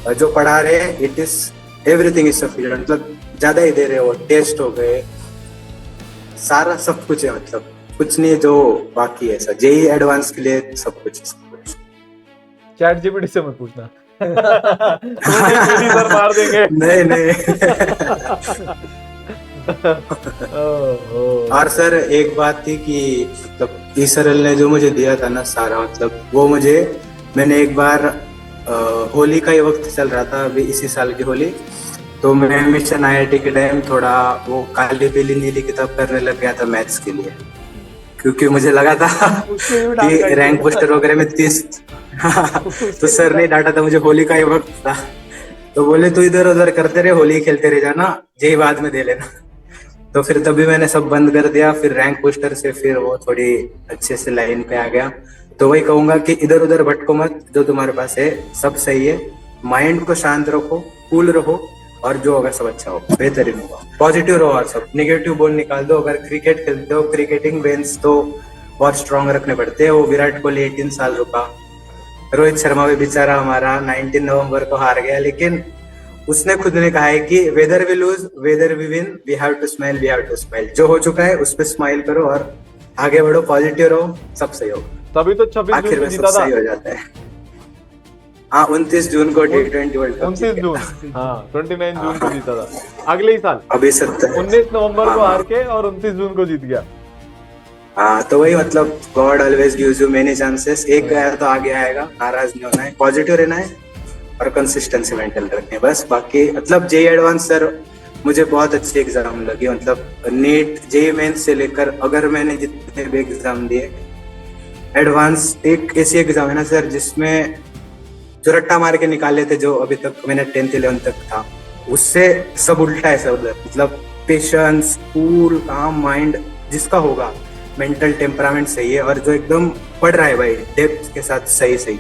और जो पढ़ा रहे हैं it is everything is sufficient, मतलब ज्यादा ही दे रहे हो, टेस्ट हो गए, सारा सब कुछ है, मतलब कुछ नहीं जो बाकी है। ऐसा जेई एडवांस के लिए सब कुछ चैट जीपीटी से मत पूछना। सर मार देंगे। नहीं नहीं। और सर एक बात थी कि मतलब ई सरल ने जो मुझे दिया था ना सारा, मतलब वो मुझे, मैंने एक बार होली का ही वक्त चल रहा था अभी इसी साल की होली, तो मैं मिशन आईआईटी के टाइम थोड़ा वो काली पीली नीली किताब करने लग गया था मैथ्स के लिए, क्योंकि मुझे लगा था कि रैंक पोस्टर वगैरह में 30। तो सर ने डांटा था, मुझे होली का ही वक्त था, तो बोले तू इधर उधर करते रहे, होली खेलते रह जाना, यही बाद में दे लेना। तो फिर तभी मैंने सब बंद कर दिया, फिर रैंक पोस्टर से फिर वो थोड़ी अच्छे से लाइन पे आ गया। तो वही कहूंगा कि इधर उधर भटको मत, जो तुम्हारे पास है सब सही है, माइंड को शांत रखो, कूल रहो और जो होगा सब अच्छा होगा, बेहतरीन होगा, पॉजिटिव रहो और सब नेगेटिव बोल निकाल दो। अगर क्रिकेट खेलते हो, क्रिकेटिंग बेंस तो बहुत स्ट्रांग रखने पड़ते हैं। वो विराट कोहली 18 साल रुका, रोहित शर्मा भी बेचारा हमारा 19 नवंबर को हार गया, लेकिन उसने खुद ने कहा है कि whether we lose whether we win, we have to smile, we have to smile. जो हो चुका है उस पर स्माइल करो और आगे बढ़ो, पॉजिटिव रहो, सब सही होगा। तभी तो 26 आखिर जून को में सब जीता था। सही हो जाता है। हाँ 29 जून को T20 वर्ल्ड कप 29 जून, हाँ 29 जून को जीता था, अगले ही साल अभी 70। 19 नवंबर को हार के और 29 जून को जीत गया। हाँ तो वही मतलब God always gives you many chances, एक गया तो आगे आएगा, नाराज नहीं होना है, पॉजिटिव रहना है और कंसिस्टेंसी मेंटेन रखनी है बस। बाकी मतलब जेई एडवांस सर मुझे बहुत अच्छी एग्जाम लगी, मतलब नीट जेई मेंस से लेकर अगर मैंने जितने भी एग्जाम दिए, एडवांस एक ऐसी एग्जाम है ना सर जिसमें जो रट्टा मार के निकाले थे, जो अभी तक मैंने 10th 11th तक था, उससे सब उल्टा है सर उधर। मतलब पेशेंस, कूल, काम माइंड जिसका होगा, मेंटल टेम्परामेंट सही है और जो एकदम पढ़ रहा है भाई डेप्थ के साथ सही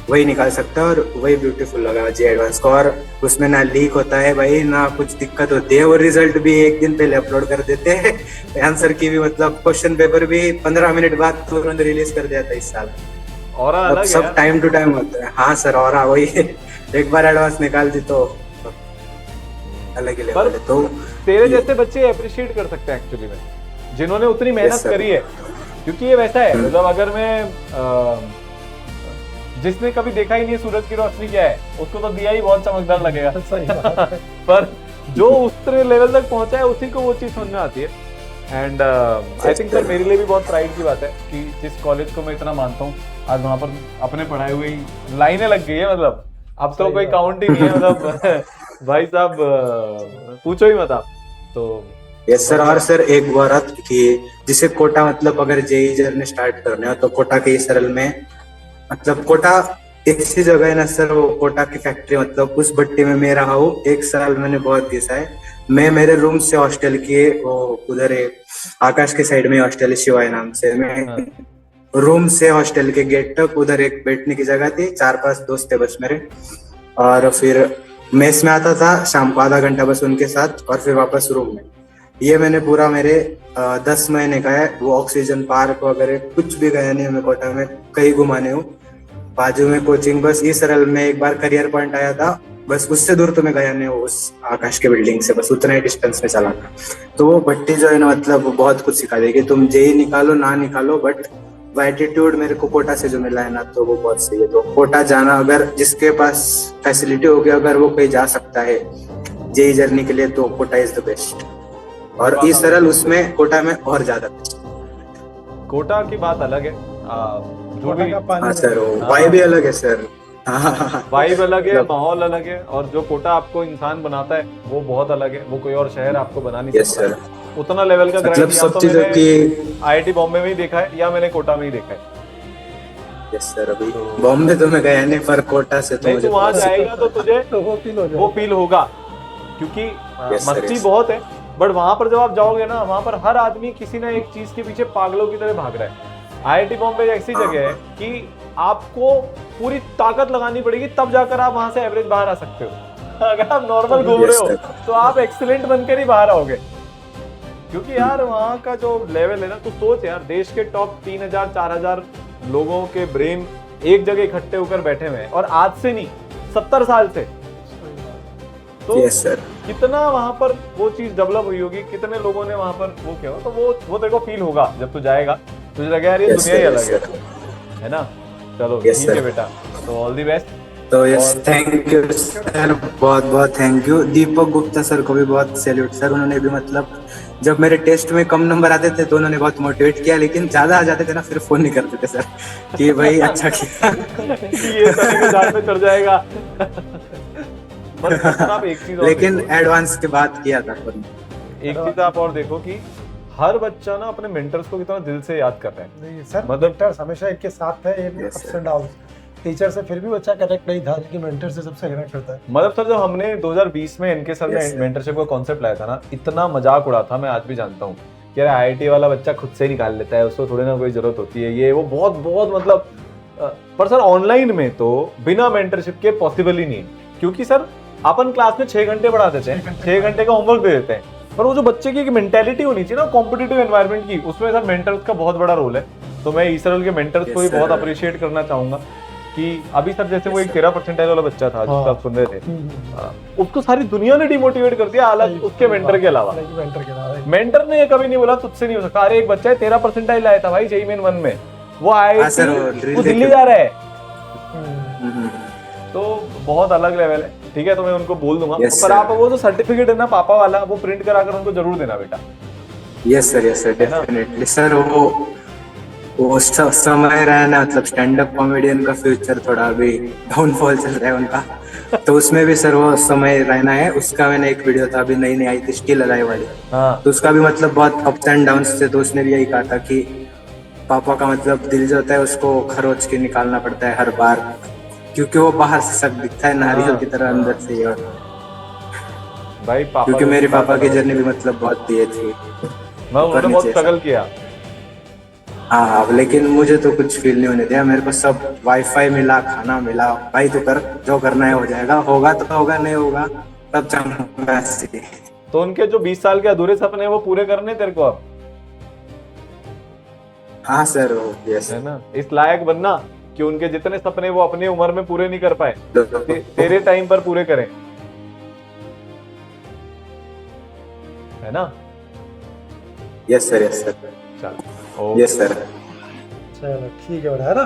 वही निकाल सकता है। और वही ब्यूटीफुल लगा जे एडवांस को, और उसमें ना लीक होता है भाई, ना कुछ दिक्कत होती है, वो रिजल्ट भी एक दिन पहले अपलोड कर देते हैं, आंसर की भी मतलब क्वेश्चन पेपर भी 15 मिनट बाद तुरंत रिलीज कर दिया था इस साल। और अलग है सब टाइम टू टाइम होता है। हाँ सर, और वही एक बार एडवांस निकाल दी तो अलग ही लेवल है। तो तेरे जैसे बच्चे अप्रिशिएट कर सकते हैं एक्चुअली में, जिन्होंने उतनी मेहनत करी है, क्योंकि ये वैसा है, मतलब अगर मैं जिसने कभी देखा ही नहीं सूरज की रोशनी क्या है, उसको तो दिया ही बहुत चमकदार लगेगा। सही बात है। पर जो उस लेवल तक पहुंचा है उसी को वो चीज समझ में आती है। एंड आई थिंक सर मेरे लिए भी बहुत प्राइड की बात है कि जिस कॉलेज को मैं इतना मानता हूँ, आज वहां पर अपने पढ़ाए हुए ही लाइनें लग गई है, मतलब अब तो कोई काउंट ही नहीं है, मतलब भाई साहब पूछो ही मत आप। तो यस सर। और सर एक बात कि जिसे कोटा मतलब अगर जेई जर्नी स्टार्ट करने हो तो कोटा के सरल में, मतलब कोटा ऐसी जगह है ना सर, वो कोटा की फैक्ट्री, मतलब उस भट्टी में मैं रहा हूँ 1 साल, मैंने बहुत घिसा है। मैं मेरे रूम से हॉस्टल के वो उधर आकाश के साइड में हॉस्टल है शिवाय नाम से, मैं रूम से हॉस्टल के गेट तक उधर एक बैठने की जगह थी, 4-5 दोस्त थे बस मेरे, और फिर मेस में आता था शाम को आधा घंटा बस उनके साथ और फिर वापस रूम में। ये मैंने पूरा मेरे 10 महीने का है। वो ऑक्सीजन पार्क वगैरह कुछ भी गया नहीं मैं कोटा में, कहीं घुमाने हूँ, बाजू में कोचिंग, बस इस सरल में एक बार करियर पॉइंट आया था, बस उससे दूर तो मैं गया नहीं हूँ, उस आकाश के बिल्डिंग से बस उतना ही डिस्टेंस में चला था। तो वो भट्टी जो है ना, मतलब बहुत कुछ सिखा देगी, तुम जेई निकालो ना निकालो, बट वो एटीट्यूड मेरे को कोटा से जो मिला है ना, तो वो बहुत सही है। तो कोटा जाना, अगर जिसके पास फैसिलिटी होगी, अगर वो कहीं जा सकता है जेई जर्नी के लिए, तो कोटा इज द बेस्ट। और इस सरल उसमें कोटा में और ज्यादा कोटा की बात अलग है, जो भी हाँ सर, वाइब भी अलग है सर, वाइब अलग है, माहौल अलग है, और जो कोटा आपको इंसान बनाता है वो बहुत अलग है, वो कोई और शहर आपको बना नहीं यस सकता। सर। उतना लेवल का मतलब ग्राइंड या सब तो चीजों मैंने की। आईआईटी बॉम्बे में ही देखा है या मैंने कोटा में ही देखा है। यस सर, अभी बॉम्बे तो मैं गया नहीं, पर कोटा से तो नहीं मुझे तू वहां बहुत जाएगा तो तुझे तो वो फील हो वो जाएगा। फील होगा, क्योंकि Yes, sir, मस्ती yes. बहुत है, बट वहां पर जब आप जाओगे ना, वहां पर हर आदमी किसी ना एक चीज के पीछे पागलों की तरह भाग रहा है। आईआईटी बॉम्बे ऐसी जगह है कि आपको पूरी ताकत लगानी पड़ेगी, तब जाकर आप वहां से एवरेज बाहर आ सकते हो। अगर आप नॉर्मल घूम रहे हो Yes, sir. तो आप एक्सीलेंट बनकर ही बाहर आओगे, क्योंकि यार वहां का जो लेवल है ना, तो सोच यार, देश के टॉप 3000 4000 लोगों के ब्रेन एक जगह इकट्ठे होकर बैठे हुए हैं, और आज से नहीं 70 साल से। तो यस सर। कितना वहां पर वो चीज डेवलप हुई होगी, कितने लोगों ने वहां पर वो किया हो, तो वो तेरे को फील होगा जब तू जाएगा, तुझे लगेगा यार ये Yes, दुनिया ही sir, अलग yes, है ना। चलो Yes, ठीक है sir. बेटा, तो ऑल दी बेस्ट। तो यस, थैंक यू सर, बहुत बहुत thank you. Deepak Gupta sir को भी बहुत सैल्यूट सर, उन्होंने भी मतलब जब मेरे टेस्ट में कम नंबर आते थे तो उन्होंने बहुत मोटिवेट किया, लेकिन ज्यादा आ जाते थे ना फिर फोन नहीं करते थे सर कि भाई अच्छा किया। ये सभी को दांत में चढ़ जाएगा। बस सर आप एक चीज और लेकिन देखो, एडवांस के बाद किया था पर एक चीज आप और देखो कि हर बच्चा ना अपने मेंटर्स को कितना दिल से याद कर रहा है। नहीं सर, मतलब- मेंटर्स हमेशा इनके साथ है, इन Yes, ups sir. And down. Teacher से फिर भी बच्चा कनेक्ट नहीं था, लेकिन मेंटर से सबसे कनेक्ट करता है। मतलब सर जब हमने 2020 में इनके सर Yes, ने sir. मेंटरशिप का कॉन्सेप्ट लाया था ना, इतना मजाक उड़ा था, मैं आज भी जानता हूँ कि यार आईआईटी वाला बच्चा खुद से निकाल लेता है, उसको थोड़ी ना कोई जरूरत होती है, ये वो बहुत बहुत मतलब पर सर ऑनलाइन में तो बिना मेंटरशिप के पॉसिबल ही नहीं है, क्योंकि सर अपन क्लास में 6 घंटे पढ़ा देते हैं, 6 घंटे का होमवर्क दे देते हैं, पर वो जो बच्चे की एक मेंटेलिटी होनी चाहिए ना कॉम्पिटिटिव एनवायरनमेंट की, उसमें सर मेंटर्स का बहुत बड़ा रोल है। तो मैं ईसरल के मेंटर्स को भी Yes, बहुत sir. अप्रिशिएट करना चाहूंगा कि अभी सर जैसे वो एक 13% वाला बच्चा था जिसका आप सुन रहे थे, उसको सारी दुनिया ने डिमोटिवेट कर दिया, अलग उसके मेंटर के अलावा। मेंटर के अलावा मेंटर ने ये कभी नहीं बोला तुझसे नहीं हो सकता। अरे एक बच्चा है 13% लाया था भाई जेईई मेन 1 में, वो हाँ सर, वो आईआईटी drill वो दिल्ली देखे- जा रहा है, हम्म, तो बहुत अलग लेवल है। ठीक है, तो मैं उनको बोल दूंगा, Yes, पर sir. आप वो जो सर्टिफिकेट है ना पापा वाला, वो प्रिंट कराकर उनको जरूर देना बेटा। यस सर, है ना? Definitely sir. वो समय रहा है ना, मतलब स्टैंड अप कॉमेडियन का फ्यूचर थोड़ा अभी डाउनफॉल चल रहा है उनका, तो उसमें भी सर वो समय रहना है। उसका मैंने एक वीडियो था अभी नई आई थी स्टिल अलाइव वाली, हाँ तो उसका भी मतलब बहुत अप्स एंड डाउन्स थे, तो उसने भी यही कहा था कि पापा का मतलब दिल जो होता है उसको खरोच के निकालना पड़ता है हर बार, क्योंकि वो बाहर से सब दिखता है नारियल की तरह, अंदर से ही। और भाई पापा, क्योंकि मेरे पापा की जर्नी भी मतलब बहुत ये थी। मैं उन्होंने बहुत स्ट्रगल किया। हाँ हाँ, लेकिन मुझे तो कुछ फील नहीं होने दिया, मेरे को सब वाईफाई मिला, खाना मिला, भाई तो कर, जो करना है हो जाएगा, होगा तो होगा, नहीं होगा तब जाऊंगा ऐसे। तो उनके जो 20 साल के अधूरे सपने हैं वो पूरे करने तेरे को अब, हाँ सर, यस है ना, इस लायक बनना कि उनके जितने सपने वो अपनी उम्र में पूरे नहीं कर पाए, तेरे टाइम पर पूरे करें, है ना। यस सर, यस सर, चल यस सर। चलो ठीक है बेटा, है ना।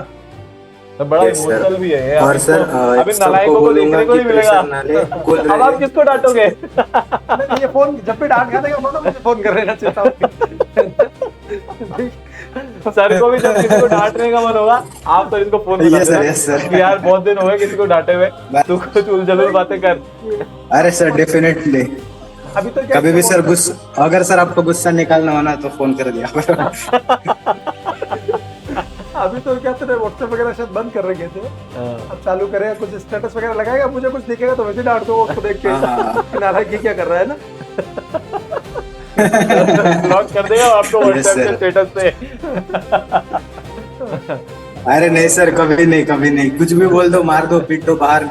तो बड़ा Yes, sir. इमोशनल भी है ये, और अभी सर तो- अभी सबको नालायकों को बोलूंगा देखने को कि नहीं मिलेगा। प्रेशर ना ले, कूल अब आप रहे। किसको डांटोगे? नहीं, ये फोन जब भी डांट खाने का फोन मुझे फोन कर लेना चाहिए था। सर को भी जब किसी को डांटने का मन होगा, आप तो इसको phone Yes, sir, yes, sir. कि यार बहुत दिन हो गए किसी को डांटे हुए, तू कुछ उलझुल बातें कर। अरे सर डेफिनेटली, अभी तो क्या कभी भी सर गुस्सा, अगर सर आपको गुस्सा निकालना हो ना तो फोन कर दिया करो। अभी तो क्या तेरे व्हाट्सएप वगैरह शायद बंद कर रखे थे, अब चालू करेगा, कुछ स्टेटस वगैरह लगाएगा, मुझे कुछ दिखेगा तो वैसे डांट दो उसको देख के, हाँ। नालायक ये क्या कर रहा है ना। ब्लॉक कर देगा आपको Yes, व्हाट्सएप के sir. स्टेटस पे। अरे नहीं सर, कभी नहीं, कभी नहीं, कुछ भी बोल दो, मार दो, पीट दो बाहर,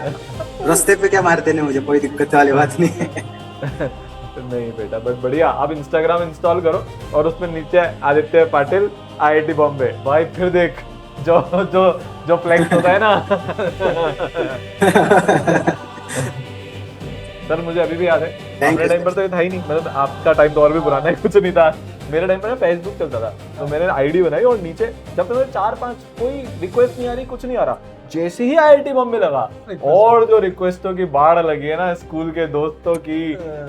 रास्ते पे क्या मारते नहीं, मुझे कोई दिक्कत वाली बात नहीं है। नहीं बेटा, बस बढ़िया। आप इंस्टाग्राम इंस्टॉल करो और उसमें नीचे आदित्य पाटिल आईआईटी बॉम्बे, भाई फिर देख जो जो जो फ्लैक्स होता है ना। सर मुझे अभी भी याद है, Thank अपने you, टाइम पर तो ये था ही नहीं, मतलब आपका टाइम तो और भी पुराना है, कुछ नहीं था। मेरे टाइम पर ना फेसबुक चलता था, तो मैंने आईडी बनाई और नीचे जब तक 4-5 कोई रिक्वेस्ट नहीं आ रही, कुछ नहीं आ रहा, जैसे ही आईआईटी बॉम्बे लगा और जो रिक्वेस्टों की बाढ़ लगी है ना, स्कूल के दोस्तों की,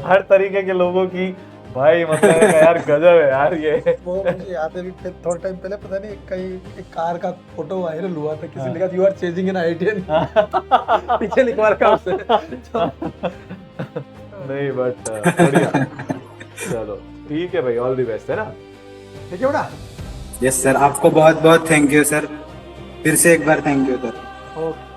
हर तरीके के लोगों की, भाई मतलब यार गजब है यार ये। वो मुझे याद है, फिर थोड़ा टाइम पहले पता नहीं कहीं एक कार का फोटो वायरल हुआ था, किसी ने लिखा you are chasing an IITian, पीछे लिखवा रखा उससे। नहीं बट बढ़िया। चलो ठीक है भाई, ऑल द बेस्ट है ना। ठीक है बेटा। यस सर, आपको बहुत बहुत थैंक यू सर, फिर से एक बार थैंक यू सर। ओके।